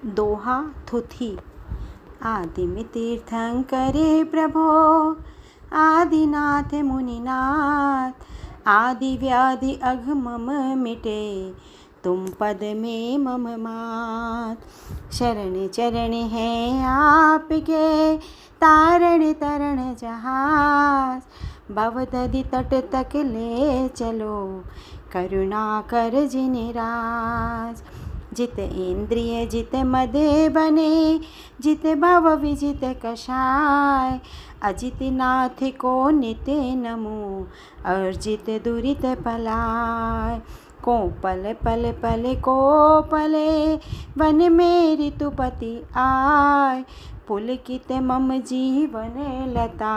दोहा थुथी। आदिम तीर्थंकरे प्रभो आदिनाथ मुनिनाथ। आदि व्याधि अघ मम मिटे तुम पद में मम मात। शरण चरण है आपके तारण तरण जहाज। भवदधि तट तक ले चलो करुणा कर जिन राज। जित इंद्रिय जित मदे बने जित भव विजित कषाय। अजित नाथ को नित नमो अर्जित दुरित पलाय। को पल पल पल को पले वन में ऋतुपति आय। पुलकित मम जीवन लता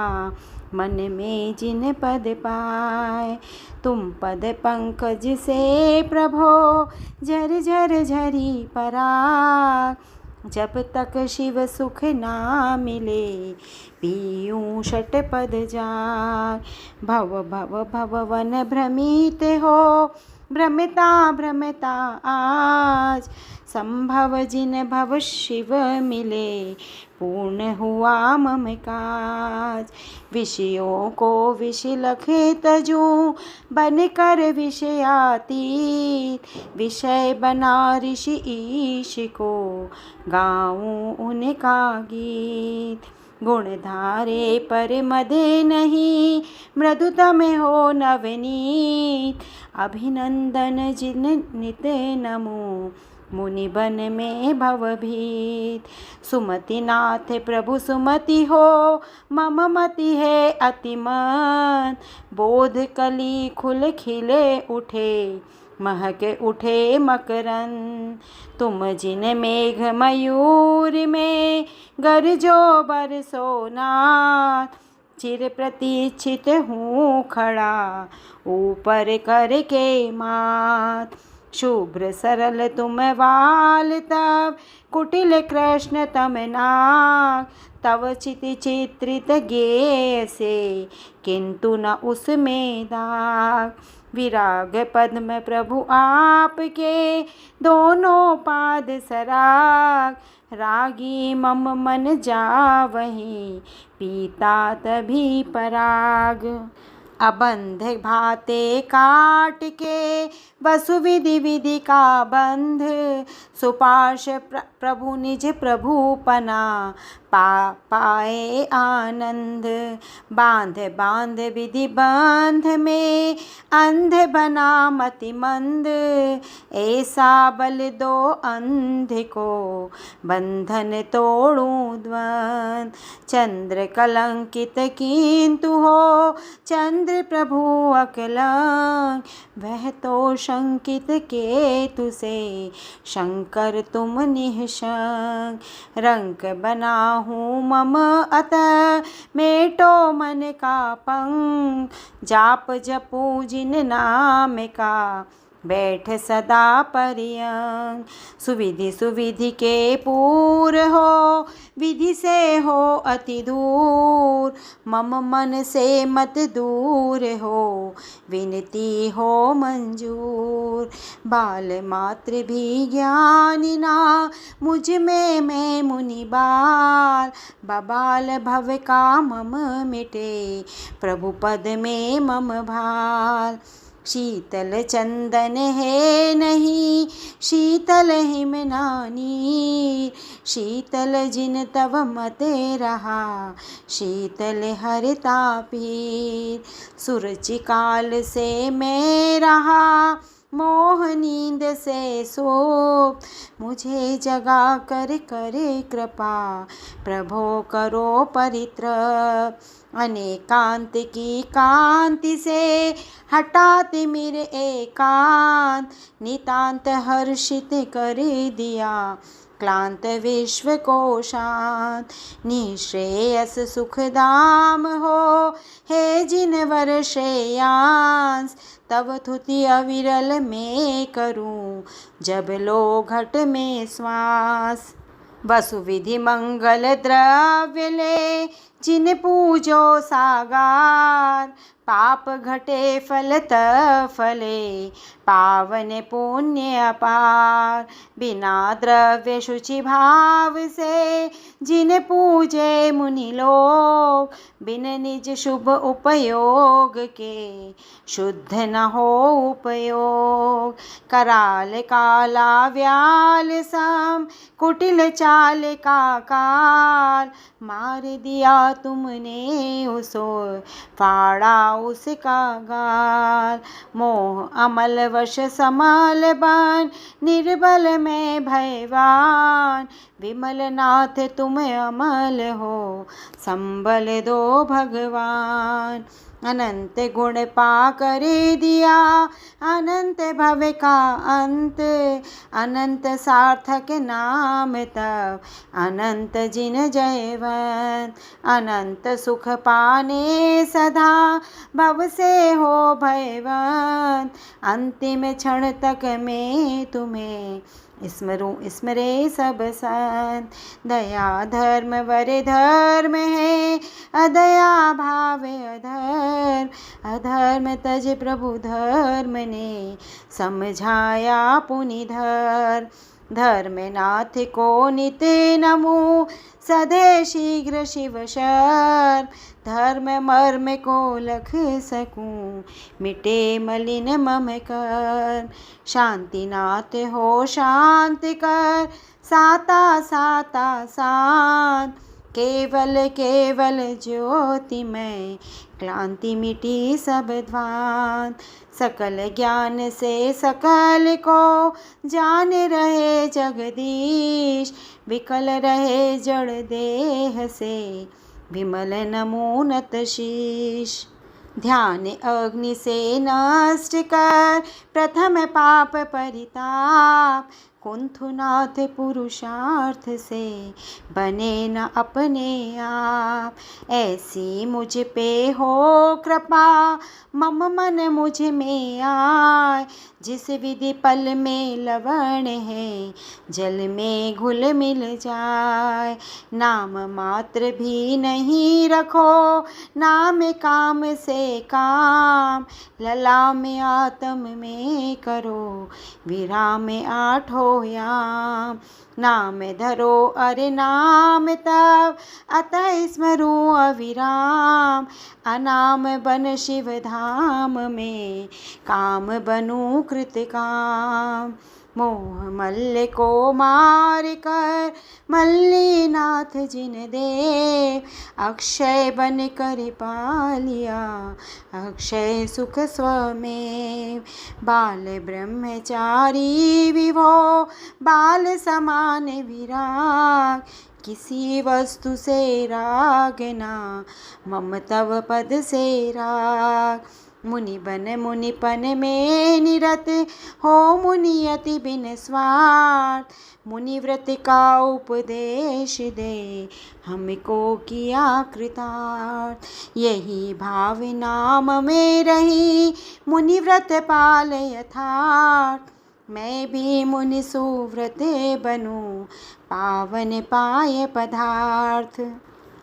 मन में जिन पद पाए। तुम पद पंकज से प्रभो झर झर झरी पराग। जब तक शिव सुख ना मिले पीयूँ षटपद जाग। भव भव भव वन भ्रमित हो भ्रमिता भ्रमिता आज। संभव जिन भव शिव मिले पूर्ण हुआ मम काज। विषयों को विष लखे तजूं बन कर विषयातीत। विषय बना ऋषि ईश को गाऊं उनका गीत। गुण धारे पर मदे नहीं मृदुतम हो नवनीत। अभिनंदन जिन नित नमो मुनि बन में भवभीत। सुमति नाथ प्रभु सुमति हो मम मति है अतिमत। बोध कली खुल खिले उठे महके उठे मकरंद। तुम जिन मेघ मयूर में गरजो बरसो नाथ। चिर प्रतीक्षित हूँ खड़ा ऊपर करके मात। शुभ्र सरल तुम वाल तब कुटिल कृष्ण तम नाग। तव चित चित्रित गेय से किंतु न उसमें दाग। विराग पद्म प्रभु आपके दोनों पाद सराग। रागी मम मन जावहीं पीता तभी पराग। अबंध भाते काट के वसु विधि विधि का बंध। सुपार्श प्रभु निज प्रभुपना पाए आनंद। बांध बांध विधि बंध में अंध बना मति मंद। ऐसा बल दो अंध को बंधन तोड़ूं द्वंद। चंद्र कलंकित किंतु हो चंद्र प्रभु अकलंक। वह तो शंकित केतु से शंकर तुम निःशंक। रंक बना हूँ मम अतः मेटो मन का पंक। जाप जपू जिन नाम का बैठ सदा पर्यंक। सुविधि सुविधि के पूर हो विधि से हो अति दूर। मम मन से मत दूर हो विनती हो मंजूर। बाल मात्र भी ज्ञानी ना मुझ में मैं मुनि बाल। बबाल भव का मम मिटे प्रभु पद में मम भाल। शीतल चंदन है नहीं शीतल हिम नानी। शीतल जिन तव मते रहा शीतल हरता पीर। सुरचिकाल से मैं रहा मोह नींद से सोप। मुझे जगा कर करे कृपा प्रभो करो परित्रप। अनेकांत की कांति से हटाते मेरे एकांत। नितांत हर्षित कर दिया क्लांत विश्व को शांत। निश्रेयस सुखधाम हो हे जिन वर श्रेयांस। तब थुति अविरल में करूं जब लो घट में श्वास। वसु विधि मंगल द्रव्य ले जिन पूजो सागार, पाप घटे फलत फले, पावन पुण्य अपार। बिना द्रव्य शुचि भाव से, जिन पूजे मुनि लोग, बिन निज शुभ उपयोग के, शुद्ध न हो उपयोग। कराल काला व्याल सम, कुटिल चाल का काल, मार दिया तुमने उसो, फाड़ा उसका गाल। मोह अमल वश समल बन, निर्बल में भयवान, विमल नाथ तुम अमल हो, संबल दो भगवान। अनंत गुण पा कर दिया, अनंत भव का अंत, अनंत सार्थक नाम तब, अनंत जिन जयवंत। अनंत सुख पाने सदा, भव से हो भयवंत, अंतिम क्षण तक में तुम्हें स्मरे सब संत। दया धर्म वर धर्म है, अदया भाव अधर्म, अधर्म तज प्रभु धर्म ने, समझाया पुनि धर्म। धर्मनाथ को नित नमो, सदे शीघ्र शिव शर्म, धर्म मर्म को लख सकूं, मिटे मलिन मम कर्म। शांतिनाथ हो शांत कर, साता साता शांत, केवल केवल ज्योतिमय, क्लांति मिटी सब ध्वांत। सकल ज्ञान से सकल को, जान रहे जगदीश, विकल रहे जड़ देह से, विमल नमोनत शीश। ध्यान अग्नि से नष्ट कर, प्रथम पाप परिताप, कुंथुनाथ पुरुषार्थ से, बने न अपने आप। ऐसी मुझ पे हो कृपा, मम मन मुझ में आए, जिस विधि पल में लवण है, जल में घुल मिल जाए। नाम मात्र भी नहीं रखो, नाम काम से काम, लला में आत्म में करो, विराम आठो याम। नाम धरो अरे नाम तब, अतः स्मरो अविराम, अनाम बन शिव धाम में, काम बनूं कृतकाम। मोह मल्ल को मार कर, मल्लीनाथ जिन देव, अक्षय बन कर पालिया, अक्षय सुख स्वमेव। बाल ब्रह्मचारी विभो, बाल समान विराग, किसी वस्तु से राग ना, मम तव पद से राग। मुनि बन मुनिपन में निरत हो, मुनियति बिन स्वार्थ, मुनिव्रत का उपदेश दे, हमको किया कृतार्थ। यही भाव नाम में रही, मुनिव्रत पाल यथार्थ, मैं भी मुनि सुव्रत बनूं, पावन पाय पदार्थ।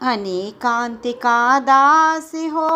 अनेकांत का दास हो,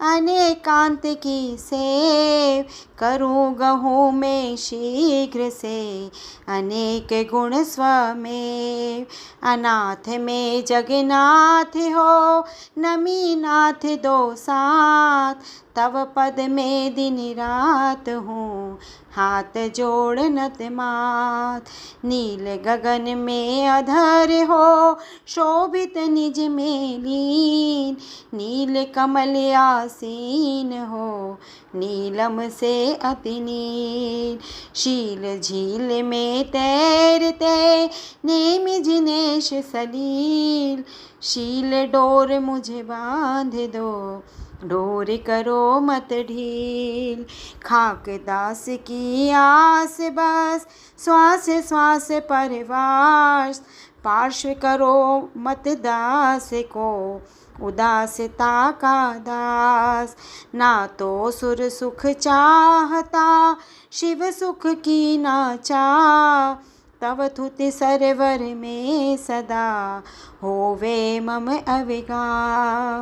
अनेकांत की सेव, करूँ गहूँ में शीघ्र से, अनेक गुण स्वमेव। अनाथ में जगन्नाथ हो, नमीनाथ दो साथ, तव पद में दिन रात हूँ, हाथ जोड़ नत मात। नील गगन में अधर हो, शोभित निज में लीन, नील कमल आसीन हो, नीलम से अति नील। शील झील में तैरते, नेम जिनेश सलील, शील डोर मुझे बांध दो, डोर करो मत ढील। खाक दास की आस बस, श्वास श्वास परवास, पार्श्व करो मत दास को, उदासता का दास। ना तो सुर सुख चाहता, शिव सुख की ना चाह, तव तुति सरवर में सदा होवे मम अविगाह।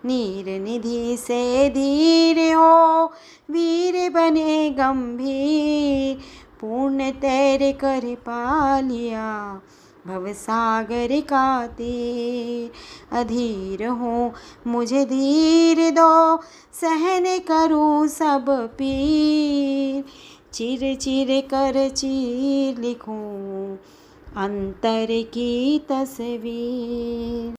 नीर निधि से धीर हो वीर बने गंभीर, पूर्ण तैर कर पालिया भवसागर का तीर। अधीर हूँ मुझे धीर दो, सहन करूँ सब पीर, चिर चिर कर चीर लिखूँ अंतर की तस्वीर।